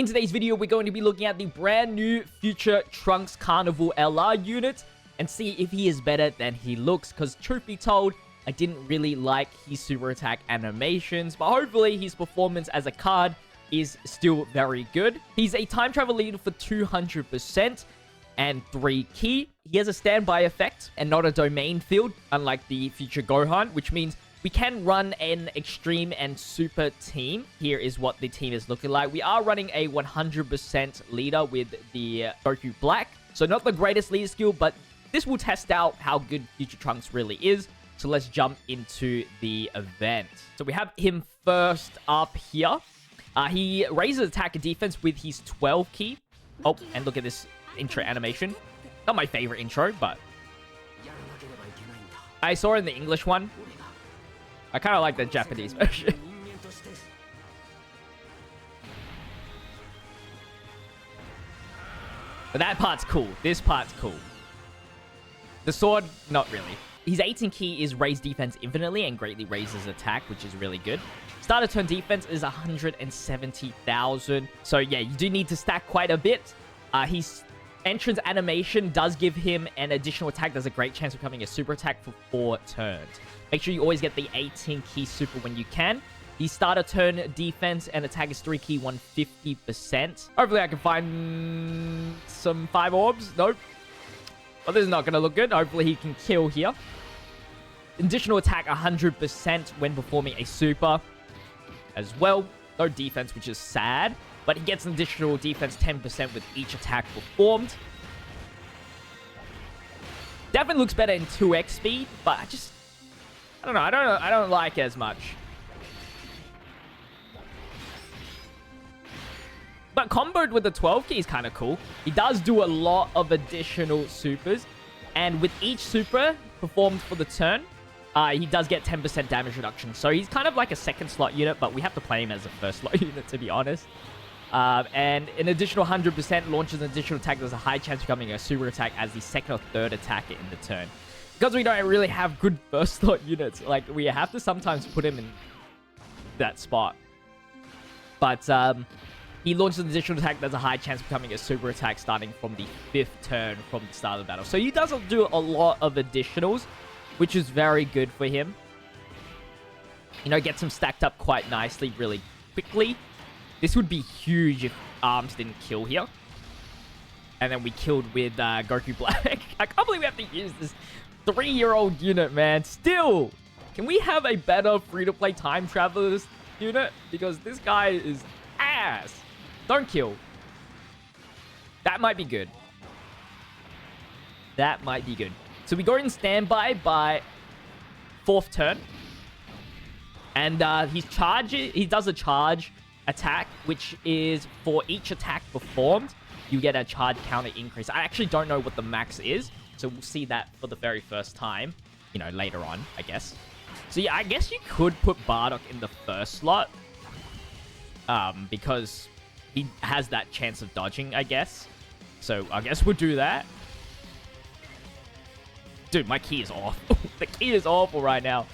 In today's video, we're going to be looking at the brand new future Trunks Carnival LR unit and see if he is better than he looks, because truth be told, I didn't really like his super attack animations, but hopefully his performance as a card is still very good. He's a time travel leader for 200% and 3 key. He has a standby effect and not a domain field, unlike the future Gohan, which means we can run an extreme and super team. Here is what the team is looking like. We are running a 100% leader with the Goku Black. So not the greatest leader skill, but this will test out how good future Trunks really is. So let's jump into the event. So we have him first up here. He raises attack and defense with his 12 key. Oh, and look at this intro animation. Not my favorite intro, but I saw it in the English one. I kind of like the Japanese version. But that part's cool. This part's cool. The sword, not really. His 18 key is raise defense infinitely and greatly raises attack, which is really good. Starter turn defense is 170,000. So yeah, you do need to stack quite a bit. His entrance animation does give him an additional attack. There's a great chance of becoming a super attack for 4 turns. Make sure you always get the 18 key super when you can. The starter turn defense and attack is 3 key, 150%. Hopefully I can find some 5 orbs. Nope. Well, this is not going to look good. Hopefully he can kill here. Additional attack 100% when performing a super as well. No defense, which is sad. But he gets an additional defense 10% with each attack performed. Definitely looks better in 2x speed, but I don't know. I don't like it as much. But comboed with the 12 key is kind of cool. He does do a lot of additional supers. And with each super performed for the turn, he does get 10% damage reduction. So he's kind of like a second slot unit, but we have to play him as a first slot unit, to be honest. And an additional 100% launches an additional attack. There's a high chance of becoming a super attack as the second or third attacker in the turn. Because we don't really have good first slot units, like, we have to sometimes put him in that spot. But he launches an additional attack. There's a high chance of becoming a super attack starting from the 5th turn from the start of the battle. So he does do a lot of additionals, which is very good for him. You know, gets him stacked up quite nicely really quickly. This would be huge if Arms didn't kill here. And then we killed with Goku Black. I can't believe we have to use this 3-year-old unit, man. Still, can we have a better free-to-play time travelers unit? Because this guy is ass. Don't kill. That might be good. That might be good. So we go in standby by 4th turn. And he does a charge attack, which is for each attack performed, you get a charge counter increase. I actually don't know what the max is, so we'll see that for the very first time, you know, later on, I guess. So yeah, I guess you could put Bardock in the first slot, because he has that chance of dodging, I guess. So I guess we'll do that. Dude, my key is awful. The key is awful right now.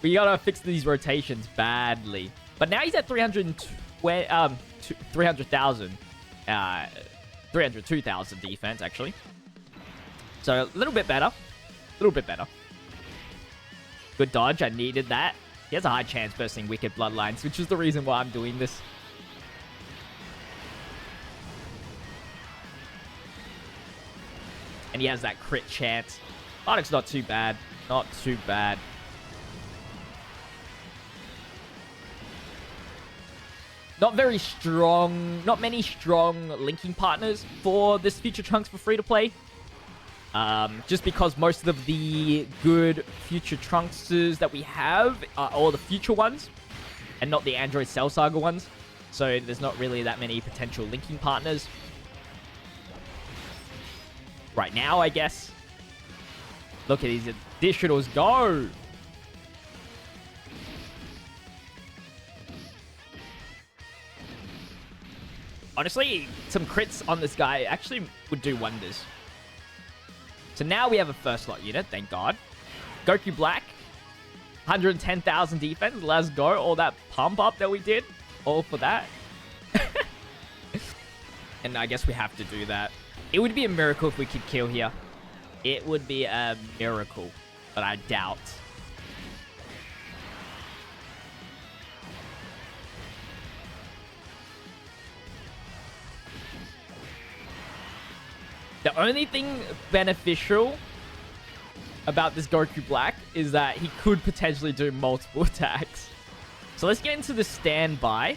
We gotta fix these rotations badly. But now he's at 300,000. 302,000 defense, actually. So a little bit better. A little bit better. Good dodge. I needed that. He has a high chance bursting Wicked Bloodlines, which is the reason why I'm doing this. And he has that crit chance. Bardock's not too bad. Not too bad. Not very strong. Not many strong linking partners for this future Trunks for free-to-play. Just because most of the good future Trunkses that we have are all the future ones. And not the Android Cell Saga ones. So there's not really that many potential linking partners. Right now, I guess. Look at these additionals go. Honestly, some crits on this guy actually would do wonders. So now we have a first slot unit, thank God. Goku Black, 110,000 defense. Let's go. All that pump up that we did. All for that. And I guess we have to do that. It would be a miracle if we could kill here. It would be a miracle, but I doubt. The only thing beneficial about this Goku Black is that he could potentially do multiple attacks. So let's get into the standby.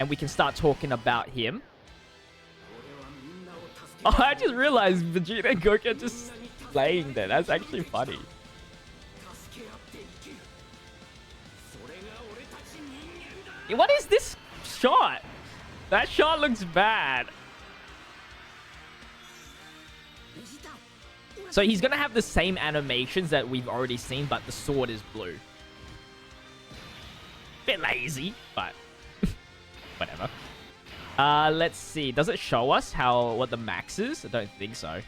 And we can start talking about him. Oh, I just realized Vegeta and Goku are just playing there. That's actually funny. What is this shot? That shot looks bad. So he's going to have the same animations that we've already seen, but the sword is blue. Bit lazy, but whatever. Let's see. Does it show us what the max is? I don't think so.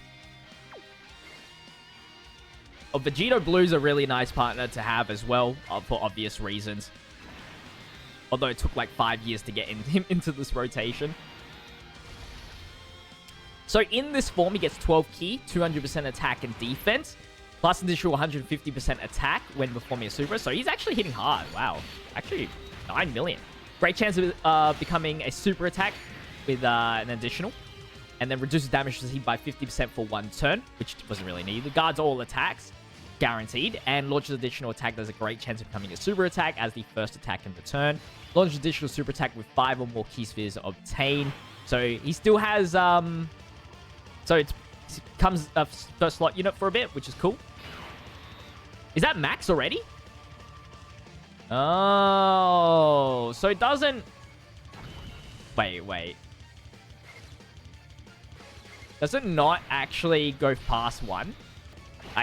Oh, Vegito Blue's a really nice partner to have as well, for obvious reasons. Although it took like 5 years to get him into this rotation. So in this form, he gets 12 ki, 200% attack and defense, plus additional 150% attack when performing a super. So he's actually hitting hard. Wow. Actually, 9 million. Great chance of becoming a super attack with an additional. And then reduces damage received by 50% for 1 turn, which wasn't really needed. Guards all attacks, guaranteed. And launches additional attack. There's a great chance of becoming a super attack as the first attack in the turn. Launches additional super attack with 5 or more key spheres obtained. So he still has... So it comes a first slot unit for a bit, which is cool. Is that max already? Oh, so it doesn't... Wait. Does it not actually go past 1?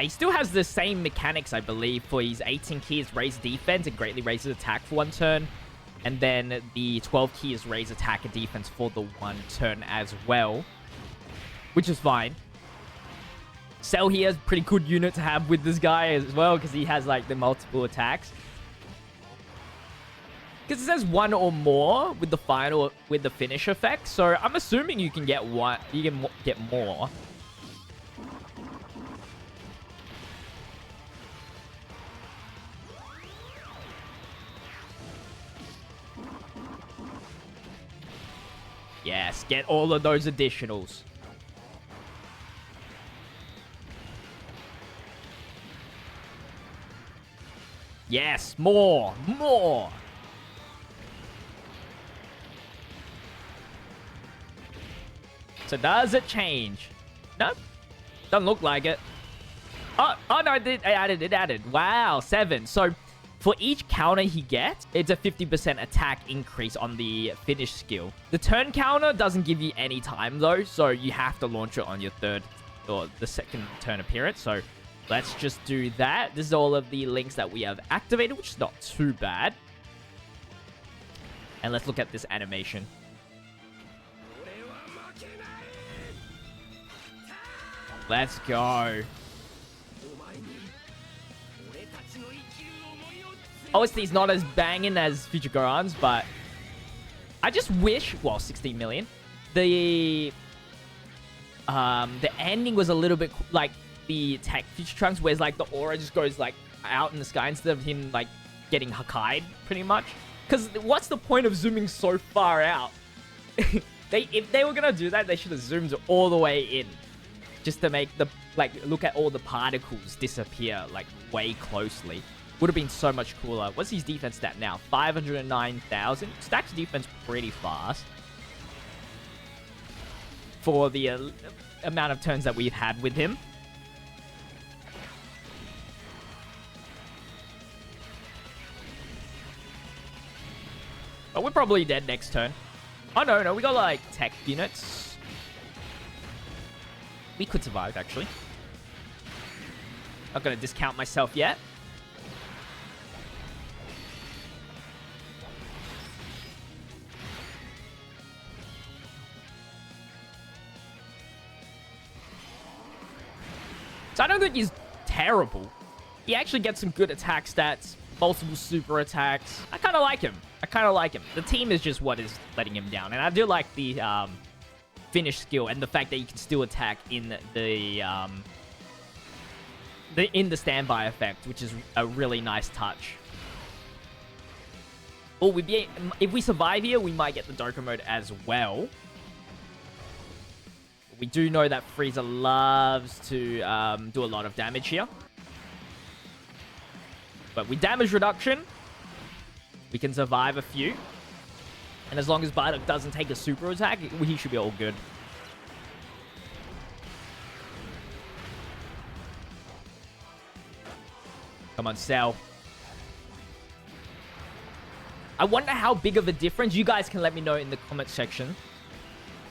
He still has the same mechanics, I believe, for his 18 key is raise defense and greatly raises attack for 1 turn. And then the 12 key is raise attack and defense for the 1 turn as well. Which is fine. Cell here is a pretty good unit to have with this guy as well, because he has like the multiple attacks. Because it says 1 or more with the finish effect. So I'm assuming you can get one. You can get more. Yes, get all of those additionals. Yes, more. So does it change? Nope. Doesn't look like it. Oh no, it added. Wow, 7. So for each counter he gets, it's a 50% attack increase on the finish skill. The turn counter doesn't give you any time though, so you have to launch it on your third or the second turn appearance. So let's just do that. This is all of the links that we have activated, which is not too bad. And let's look at this animation. Let's go. Obviously, it's not as banging as Future Gohan's, but I just wish... Well, 16 million. The ending was a little bit like the Tech Future Trunks, where it's like the aura just goes like out in the sky instead of him like getting Hakkai'd pretty much. Because what's the point of zooming so far out? If they were gonna do that, they should have zoomed all the way in, just to make the look at all the particles disappear like way closely. Would have been so much cooler. What's his defense stat now? 509,000. Stacks defense pretty fast for the amount of turns that we've had with him. But we're probably dead next turn. Oh, no. We got, like, tech units. We could survive, actually. Not going to discount myself yet. So I don't think he's terrible. He actually gets some good attack stats. Multiple super attacks. I kind of like him. The team is just what is letting him down. And I do like the finish skill and the fact that you can still attack in the standby effect, which is a really nice touch. Oh, if we survive here, we might get the Dokkan mode as well. We do know that Frieza loves to do a lot of damage here. But with damage reduction, we can survive a few. And as long as Bardock doesn't take a super attack, he should be all good. Come on, Cell. I wonder how big of a difference. You guys can let me know in the comment section.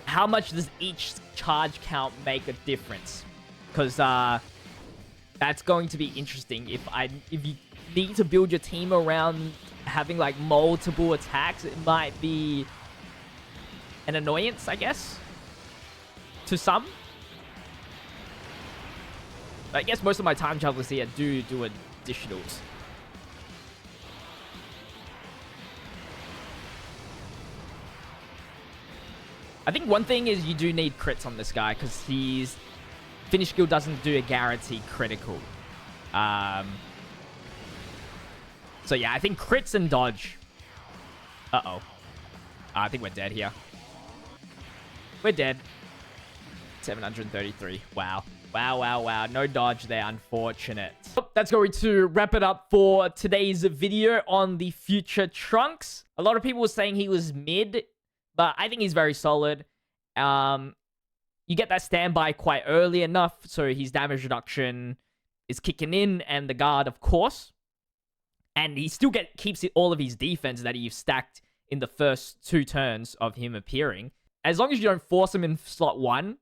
How much does each charge count make a difference? Because that's going to be interesting. If you need to build your team around having like multiple attacks, it might be an annoyance, I guess, to some. But I guess most of my time travelers here do additionals. I think one thing is you do need crits on this guy because his finish skill doesn't do a guaranteed critical. So yeah, I think crits and dodge. Uh-oh. I think we're dead here. We're dead. 733. Wow. Wow. No dodge there. Unfortunate. That's going to wrap it up for today's video on the future Trunks. A lot of people were saying he was mid, but I think he's very solid. You get that standby quite early enough, so his damage reduction is kicking in, and the guard, of course. And he still keeps all of his defense that he stacked in the first 2 turns of him appearing. As long as you don't force him in slot 1,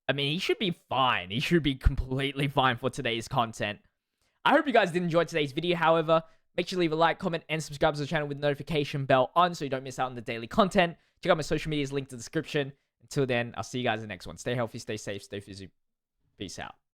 I mean, he should be fine. He should be completely fine for today's content. I hope you guys did enjoy today's video, however. Make sure to leave a like, comment, and subscribe to the channel with the notification bell on so you don't miss out on the daily content. Check out my social medias, linked in the description. Until then, I'll see you guys in the next one. Stay healthy, stay safe, stay fizzy. Peace out.